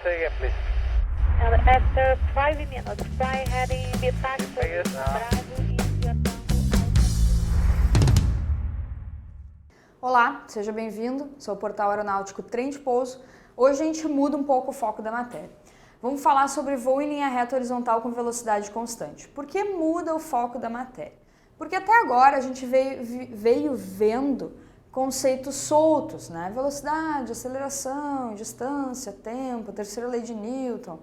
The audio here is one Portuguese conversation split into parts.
say again, please. And after 5 minutes, fly heading the taxi Yes, Bravo India Tango. Olá, seja bem-vindo, sou o portal aeronáutico Trem de Pouso. Hoje a gente muda um pouco o foco da matéria. Vamos falar sobre voo em linha reta horizontal com velocidade constante. Por que muda o foco da matéria? Porque até agora a gente veio vendo conceitos soltos, né? Velocidade, aceleração, distância, tempo, terceira lei de Newton.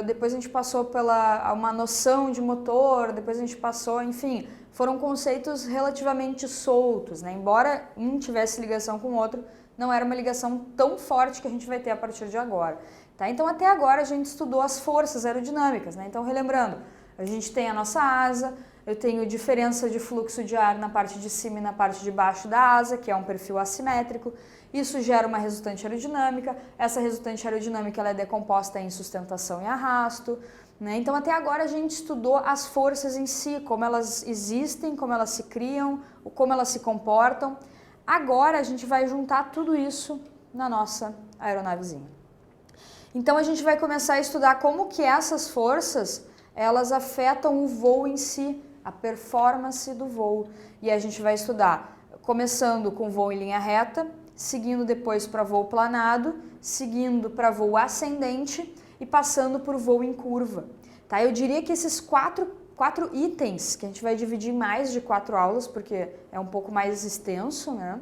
Depois a gente passou pela uma noção de motor, depois a gente passou, enfim, foram conceitos relativamente soltos, né? Embora um tivesse ligação com o outro, não era uma ligação tão forte que a gente vai ter a partir de agora. Tá? Então até agora a gente estudou as forças aerodinâmicas, né? Então relembrando, a gente tem a nossa asa, eu tenho diferença de fluxo de ar na parte de cima e na parte de baixo da asa, que é um perfil assimétrico. Isso gera uma resultante aerodinâmica. Essa resultante aerodinâmica ela é decomposta em sustentação e arrasto. Né? Então até agora a gente estudou as forças em si, como elas existem, como elas se criam, como elas se comportam. Agora a gente vai juntar tudo isso na nossa aeronavezinha. Então a gente vai começar a estudar como que essas forças elas afetam o voo em si, a performance do voo. E a gente vai estudar começando com voo em linha reta, seguindo depois para voo planado, seguindo para voo ascendente e passando por voo em curva. Tá? Eu diria que esses quatro itens, que a gente vai dividir em mais de 4 aulas, porque é um pouco mais extenso, né?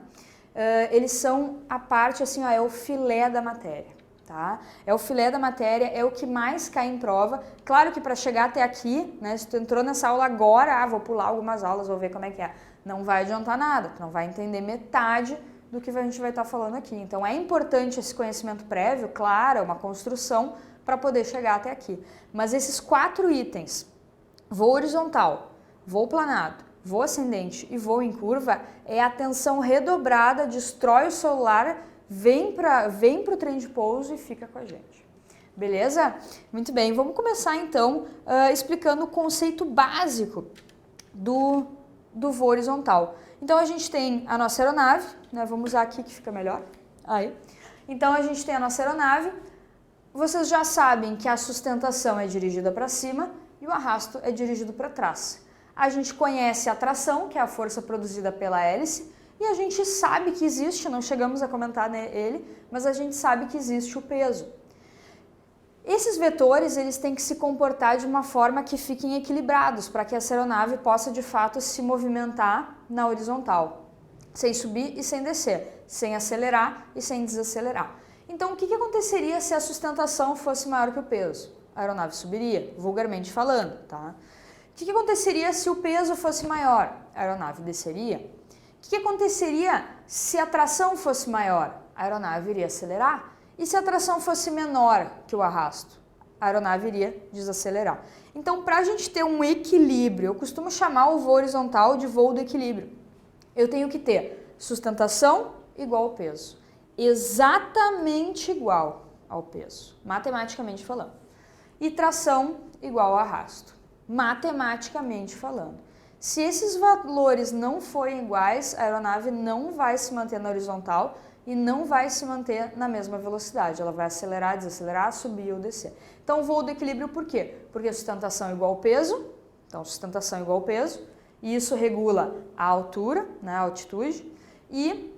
Eles são a parte, assim, ó, é o filé da matéria. Tá? É o filé da matéria, é o que mais cai em prova. Claro que para chegar até aqui, né, se tu entrou nessa aula agora, vou pular algumas aulas, vou ver como é que é. Não vai adiantar nada, tu não vai entender metade do que a gente vai estar falando aqui. Então é importante esse conhecimento prévio, claro, é uma construção para poder chegar até aqui. Mas esses 4 itens, voo horizontal, voo planado, voo ascendente e voo em curva, é atenção redobrada, destrói o celular, vem para o trem de pouso e fica com a gente. Beleza? Muito bem, vamos começar então explicando o conceito básico do voo horizontal. Então a gente tem a nossa aeronave, né? Vamos usar aqui que fica melhor. Aí. Então a gente tem a nossa aeronave. Vocês já sabem que a sustentação é dirigida para cima e o arrasto é dirigido para trás. A gente conhece a tração, que é a força produzida pela hélice, e a gente sabe que existe, não chegamos a comentar ele, mas a gente sabe que existe o peso. Esses vetores, eles têm que se comportar de uma forma que fiquem equilibrados, para que essa aeronave possa de fato se movimentar na horizontal, sem subir e sem descer, sem acelerar e sem desacelerar. Então o que aconteceria se a sustentação fosse maior que o peso? A aeronave subiria, vulgarmente falando, tá? O que aconteceria se o peso fosse maior? A aeronave desceria. O que aconteceria se a tração fosse maior? A aeronave iria acelerar. E se a tração fosse menor que o arrasto? A aeronave iria desacelerar. Então, para a gente ter um equilíbrio, eu costumo chamar o voo horizontal de voo do equilíbrio. Eu tenho que ter sustentação igual ao peso. Exatamente igual ao peso, matematicamente falando. E tração igual ao arrasto, matematicamente falando. Se esses valores não forem iguais, a aeronave não vai se manter na horizontal e não vai se manter na mesma velocidade. Ela vai acelerar, desacelerar, subir ou descer. Então, o voo do equilíbrio por quê? Porque sustentação igual ao peso, então sustentação igual ao peso, e isso regula a altura, né, a altitude, e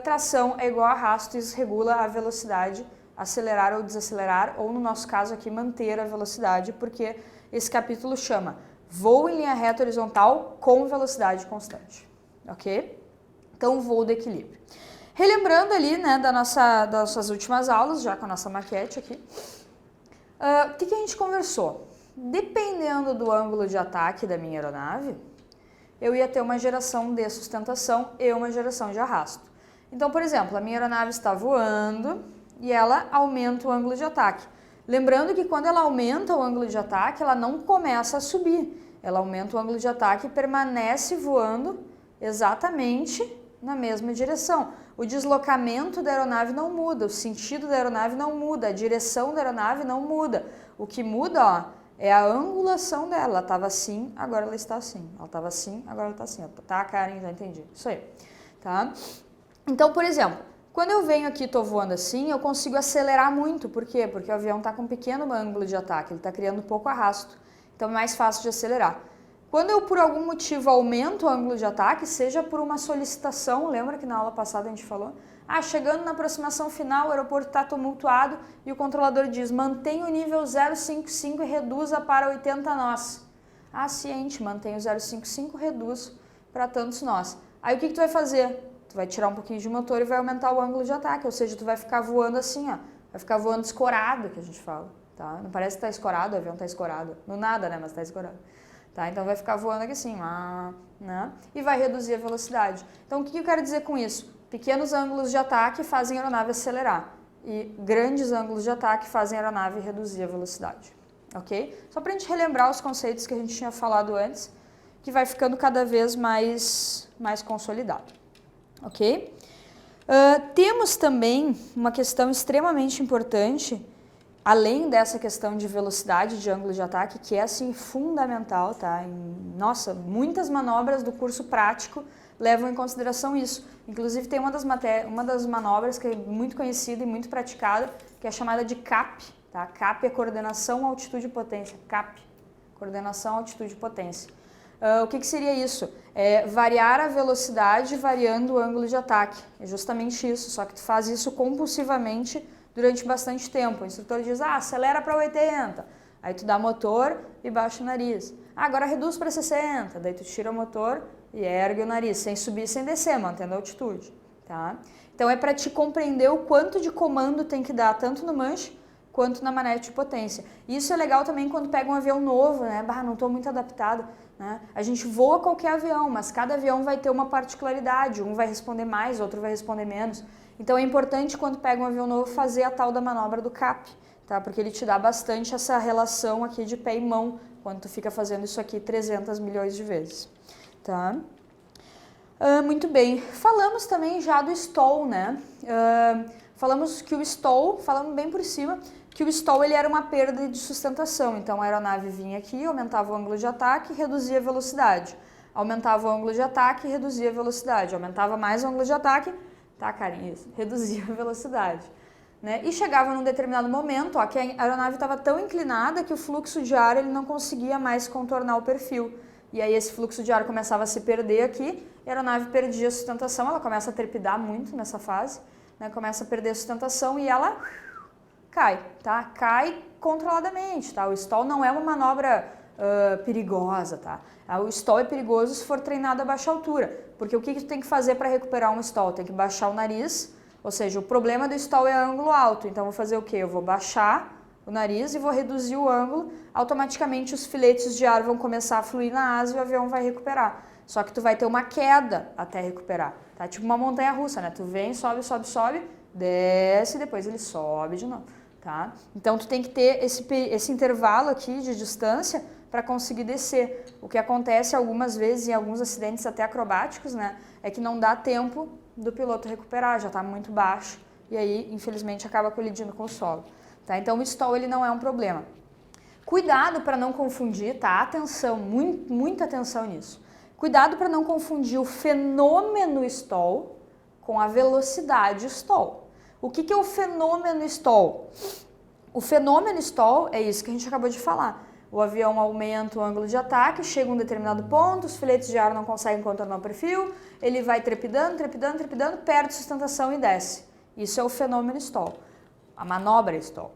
tração é igual a arrasto, isso regula a velocidade, acelerar ou desacelerar, ou no nosso caso aqui, manter a velocidade, porque esse capítulo chama voo em linha reta horizontal com velocidade constante, ok? Então, voo do equilíbrio. Relembrando ali, né, das nossas últimas aulas, já com a nossa maquete aqui, o que a gente conversou? Dependendo do ângulo de ataque da minha aeronave, eu ia ter uma geração de sustentação e uma geração de arrasto. Então, por exemplo, a minha aeronave está voando e ela aumenta o ângulo de ataque. Lembrando que quando ela aumenta o ângulo de ataque, ela não começa a subir. Ela aumenta o ângulo de ataque e permanece voando exatamente na mesma direção. O deslocamento da aeronave não muda, o sentido da aeronave não muda, a direção da aeronave não muda. O que muda, ó, é a angulação dela. Ela estava assim, agora ela está assim. Ela estava assim, agora ela está assim. Tá, Karen? Já entendi. Isso aí. Tá? Então, por exemplo, Quando eu venho aqui e estou voando assim, eu consigo acelerar muito. Por quê? Porque o avião está com um pequeno ângulo de ataque, ele está criando pouco arrasto. Então é mais fácil de acelerar. Quando eu, por algum motivo, aumento o ângulo de ataque, seja por uma solicitação, lembra que na aula passada a gente falou? Chegando na aproximação final, o aeroporto está tumultuado e o controlador diz, mantenha o nível 055 e reduza para 80 nós. Ciente, mantém o 055, reduz para tantos nós. Aí o que tu vai fazer? Tu vai tirar um pouquinho de motor e vai aumentar o ângulo de ataque, ou seja, tu vai ficar voando assim, ó, vai ficar voando escorado, que a gente fala, tá? Não parece que tá escorado, o avião tá escorado, no nada, né, mas tá escorado, tá? Então vai ficar voando aqui assim, né? E vai reduzir a velocidade. Então o que eu quero dizer com isso? Pequenos ângulos de ataque fazem a aeronave acelerar e grandes ângulos de ataque fazem a aeronave reduzir a velocidade, ok? Só pra gente relembrar os conceitos que a gente tinha falado antes, que vai ficando cada vez mais consolidado. Ok? Temos também uma questão extremamente importante, além dessa questão de velocidade de ângulo de ataque, que é assim fundamental, tá? Nossa, muitas manobras do curso prático levam em consideração isso. Inclusive tem uma das manobras que é muito conhecida e muito praticada, que é chamada de CAP, tá? CAP é coordenação, altitude e potência. CAP, coordenação, altitude e potência. O que seria isso? É variar a velocidade variando o ângulo de ataque. É justamente isso, só que tu faz isso compulsivamente durante bastante tempo. O instrutor diz, acelera para 80, aí tu dá motor e baixa o nariz. Agora reduz para 60, daí tu tira o motor e ergue o nariz, sem subir e sem descer, mantendo a altitude. Tá? Então é para te compreender o quanto de comando tem que dar, tanto no manche quanto na manete de potência. E isso é legal também quando pega um avião novo, né? Não estou muito adaptado. Né? A gente voa qualquer avião, mas cada avião vai ter uma particularidade. Um vai responder mais, outro vai responder menos. Então é importante quando pega um avião novo fazer a tal da manobra do CAP, tá? Porque ele te dá bastante essa relação aqui de pé e mão, quando tu fica fazendo isso aqui 300 milhões de vezes. Tá? Muito bem. Falamos também já do stall, né? Falamos que o stall, falamos bem por cima, que o stall ele era uma perda de sustentação. Então a aeronave vinha aqui, aumentava o ângulo de ataque e reduzia a velocidade. Aumentava o ângulo de ataque e reduzia a velocidade. Aumentava mais o ângulo de ataque, tá, Karen? Isso, reduzia a velocidade. Né? E chegava num determinado momento, que a aeronave estava tão inclinada que o fluxo de ar ele não conseguia mais contornar o perfil. E aí esse fluxo de ar começava a se perder aqui, e a aeronave perdia a sustentação, ela começa a trepidar muito nessa fase, né? Começa a perder a sustentação e ela cai, tá? Cai controladamente, tá? O stall não é uma manobra perigosa, tá? O stall é perigoso se for treinado a baixa altura, porque o que tu tem que fazer para recuperar um stall? Tem que baixar o nariz, ou seja, o problema do stall é ângulo alto, então vou fazer o quê? Eu vou baixar o nariz e vou reduzir o ângulo, automaticamente os filetes de ar vão começar a fluir na asa e o avião vai recuperar. Só que tu vai ter uma queda até recuperar, tá? Tipo uma montanha-russa, né? Tu vem, sobe, sobe, sobe, desce e depois ele sobe de novo, tá? Então tu tem que ter esse intervalo aqui de distância para conseguir descer. O que acontece algumas vezes em alguns acidentes até acrobáticos, né? É que não dá tempo do piloto recuperar, já está muito baixo e aí, infelizmente, acaba colidindo com o solo. Tá? Então o stall ele não é um problema. Cuidado para não confundir, tá? Atenção, muita atenção nisso. Cuidado para não confundir o fenômeno stall com a velocidade stall. O que é o fenômeno stall? O fenômeno stall é isso que a gente acabou de falar. O avião aumenta o ângulo de ataque, chega a um determinado ponto, os filetes de ar não conseguem contornar o perfil, ele vai trepidando, trepidando, trepidando, perde sustentação e desce. Isso é o fenômeno stall. A manobra stall.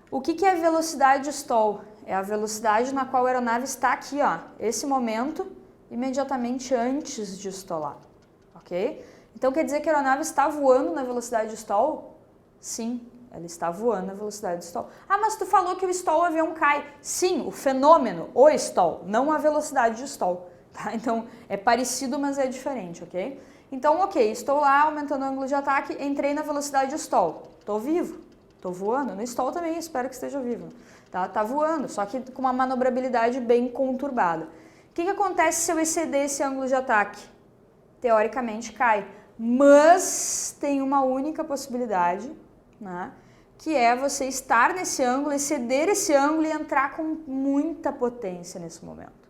O que é a velocidade stall? É a velocidade na qual a aeronave está aqui, ó, esse momento, imediatamente antes de estolar, ok? Então quer dizer que a aeronave está voando na velocidade de stall? Sim, ela está voando na velocidade de stall. Mas tu falou que o stall, o avião cai. Sim, o fenômeno, o stall, não a velocidade de stall, tá? Então é parecido, mas é diferente, ok? Então, ok, estou lá aumentando o ângulo de ataque, entrei na velocidade de stall, estou vivo. Estou voando, no stall também espero que esteja vivo, tá? Tá voando, só que com uma manobrabilidade bem conturbada. O que acontece se eu exceder esse ângulo de ataque? Teoricamente cai, mas tem uma única possibilidade, né? Que é você estar nesse ângulo, exceder esse ângulo e entrar com muita potência nesse momento.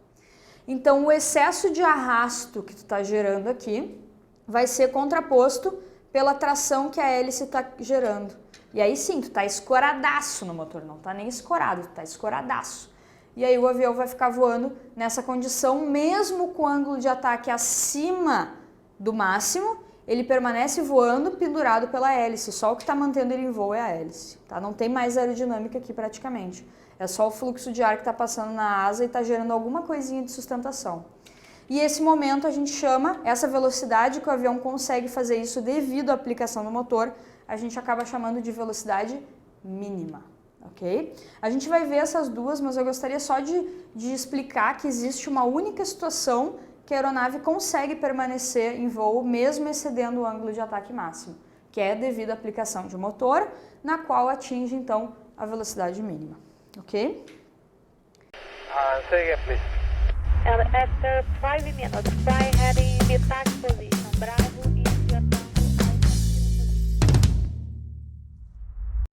Então o excesso de arrasto que tu está gerando aqui vai ser contraposto pela tração que a hélice está gerando. E aí sim, tu tá escoradaço no motor, não tá nem escorado, tu tá escoradaço. E aí o avião vai ficar voando nessa condição, mesmo com o ângulo de ataque acima do máximo, ele permanece voando pendurado pela hélice, só o que está mantendo ele em voo é a hélice, tá? Não tem mais aerodinâmica aqui praticamente, é só o fluxo de ar que está passando na asa e está gerando alguma coisinha de sustentação. E esse momento a gente chama, essa velocidade que o avião consegue fazer isso devido à aplicação do motor, a gente acaba chamando de velocidade mínima, ok? A gente vai ver essas duas, mas eu gostaria só de explicar que existe uma única situação que a aeronave consegue permanecer em voo mesmo excedendo o ângulo de ataque máximo, que é devido à aplicação de motor, na qual atinge então a velocidade mínima, ok? After 5 minutes, fly heading the attack position, Bravo.